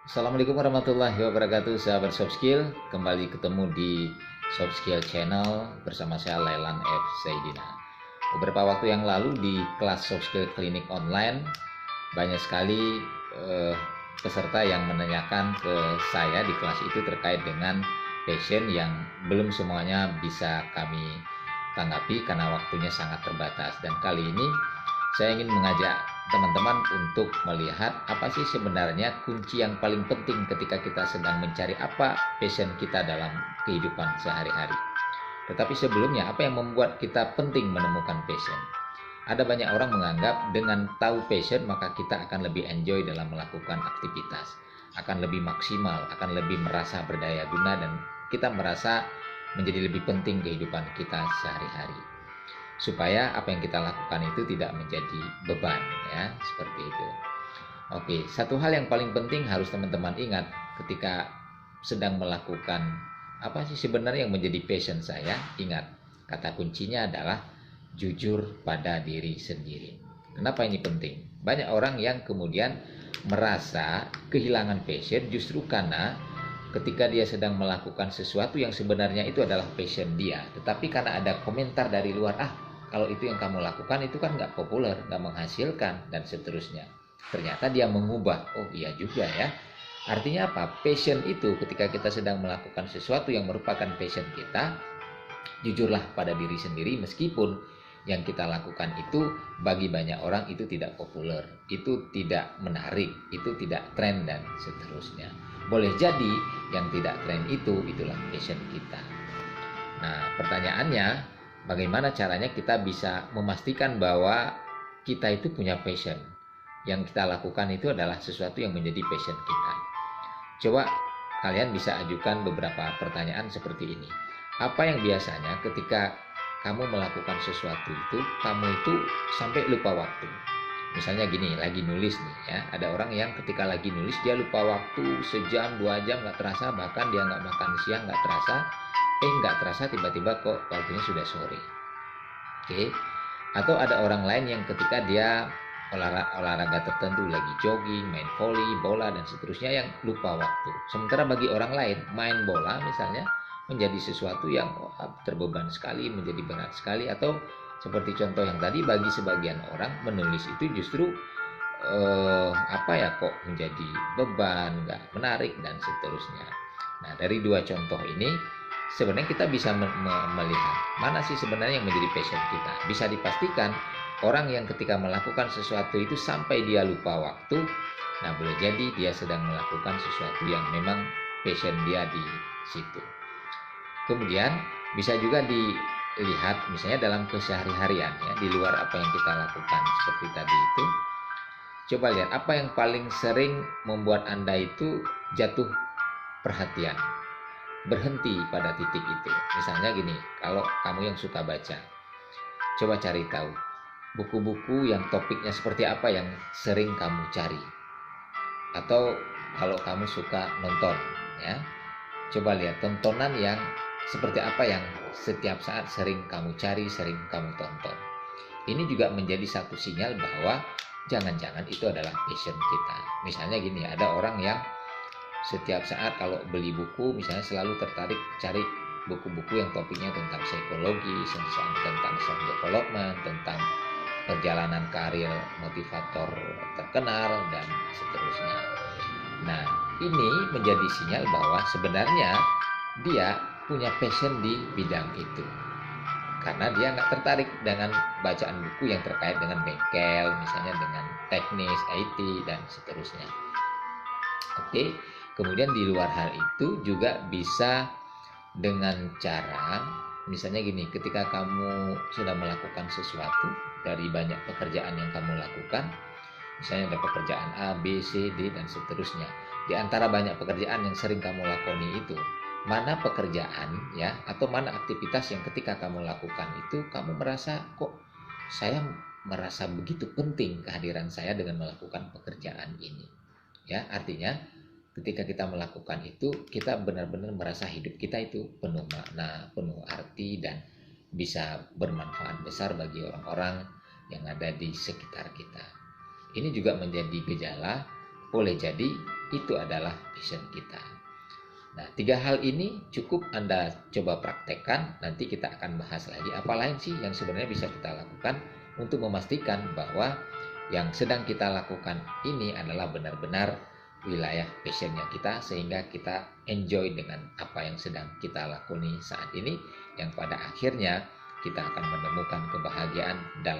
Assalamualaikum warahmatullahi wabarakatuh, sahabat soft skill. Kembali ketemu di soft skill channel bersama saya Lailan F. Saidina. Beberapa waktu yang lalu di kelas soft skill klinik online, banyak sekali peserta yang menanyakan ke saya di kelas itu terkait dengan passion yang belum semuanya bisa kami tanggapi karena waktunya sangat terbatas. Dan kali ini saya ingin mengajak teman-teman untuk melihat apa sih sebenarnya kunci yang paling penting ketika kita sedang mencari apa passion kita dalam kehidupan sehari-hari. Tetapi sebelumnya, apa yang membuat kita penting menemukan passion? Ada banyak orang menganggap dengan tahu passion maka kita akan lebih enjoy dalam melakukan aktivitas, akan lebih maksimal, akan lebih merasa berdaya guna, dan kita merasa menjadi lebih penting kehidupan kita sehari-hari, supaya apa yang kita lakukan itu tidak menjadi beban, ya, seperti itu. Oke, satu hal yang paling penting harus teman-teman ingat ketika sedang melakukan apa sih sebenarnya yang menjadi passion saya. Ingat, kata kuncinya adalah jujur pada diri sendiri. Kenapa ini penting? Banyak orang yang kemudian merasa kehilangan passion justru karena ketika dia sedang melakukan sesuatu yang sebenarnya itu adalah passion dia, tetapi karena ada komentar dari luar, kalau itu yang kamu lakukan itu kan nggak populer, nggak menghasilkan, dan seterusnya. Ternyata dia mengubah, oh iya juga ya. Artinya apa? Passion itu ketika kita sedang melakukan sesuatu yang merupakan passion kita, jujurlah pada diri sendiri meskipun yang kita lakukan itu bagi banyak orang itu tidak populer, itu tidak menarik, itu tidak tren, dan seterusnya. Boleh jadi yang tidak tren itulah passion kita. Nah, pertanyaannya, bagaimana caranya kita bisa memastikan bahwa kita itu punya passion? Yang kita lakukan itu adalah sesuatu yang menjadi passion kita. Coba kalian bisa ajukan beberapa pertanyaan seperti ini. Apa yang biasanya ketika kamu melakukan sesuatu itu, kamu itu sampai lupa waktu? Misalnya gini, lagi nulis nih ya, ada orang yang ketika lagi nulis dia lupa waktu sejam, 2 jam nggak terasa, bahkan dia nggak makan siang nggak terasa, nggak terasa tiba-tiba kok waktunya sudah sore. Oke. Atau ada orang lain yang ketika dia olahraga tertentu, lagi jogging, main volley, bola, dan seterusnya, yang lupa waktu. Sementara bagi orang lain, main bola misalnya menjadi sesuatu yang terbeban sekali, menjadi berat sekali. Atau seperti contoh yang tadi, bagi sebagian orang menulis itu justru kok menjadi beban, nggak menarik, dan seterusnya. Nah, dari dua contoh ini sebenarnya kita bisa melihat mana sih sebenarnya yang menjadi passion kita. Bisa dipastikan orang yang ketika melakukan sesuatu itu sampai dia lupa waktu, nah boleh jadi dia sedang melakukan sesuatu yang memang passion dia di situ. Kemudian bisa juga dilihat misalnya dalam kesehari-harian ya, di luar apa yang kita lakukan seperti tadi itu. Coba lihat apa yang paling sering membuat Anda itu jatuh perhatian, berhenti pada titik itu. Misalnya gini, kalau kamu yang suka baca, coba cari tahu buku-buku yang topiknya seperti apa yang sering kamu cari. Atau kalau kamu suka nonton ya, coba lihat tontonan yang seperti apa yang setiap saat sering kamu cari, sering kamu tonton. Ini juga menjadi satu sinyal bahwa jangan-jangan itu adalah passion kita. Misalnya gini, ada orang yang setiap saat kalau beli buku misalnya selalu tertarik cari buku-buku yang topiknya tentang psikologi, tentang self development, tentang perjalanan karir motivator terkenal, dan seterusnya. Nah, ini menjadi sinyal bahwa sebenarnya dia punya passion di bidang itu, karena dia nggak tertarik dengan bacaan buku yang terkait dengan bengkel, misalnya dengan teknis, IT, dan seterusnya. Oke, kemudian di luar hal itu juga bisa dengan cara, misalnya gini, ketika kamu sudah melakukan sesuatu dari banyak pekerjaan yang kamu lakukan, misalnya ada pekerjaan A, B, C, D, dan seterusnya. Di antara banyak pekerjaan yang sering kamu lakoni itu, mana pekerjaan ya, atau mana aktivitas yang ketika kamu lakukan itu kamu merasa kok saya merasa begitu penting kehadiran saya dengan melakukan pekerjaan ini. Ya, artinya ketika kita melakukan itu, kita benar-benar merasa hidup kita itu penuh makna, penuh arti, dan bisa bermanfaat besar bagi orang-orang yang ada di sekitar kita. Ini juga menjadi gejala, boleh jadi itu adalah passion kita. Nah, 3 hal ini cukup Anda coba praktekkan. Nanti kita akan bahas lagi apa lain sih yang sebenarnya bisa kita lakukan untuk memastikan bahwa yang sedang kita lakukan ini adalah benar-benar wilayah passionnya kita, sehingga kita enjoy dengan apa yang sedang kita lakoni saat ini, yang pada akhirnya kita akan menemukan kebahagiaan dalam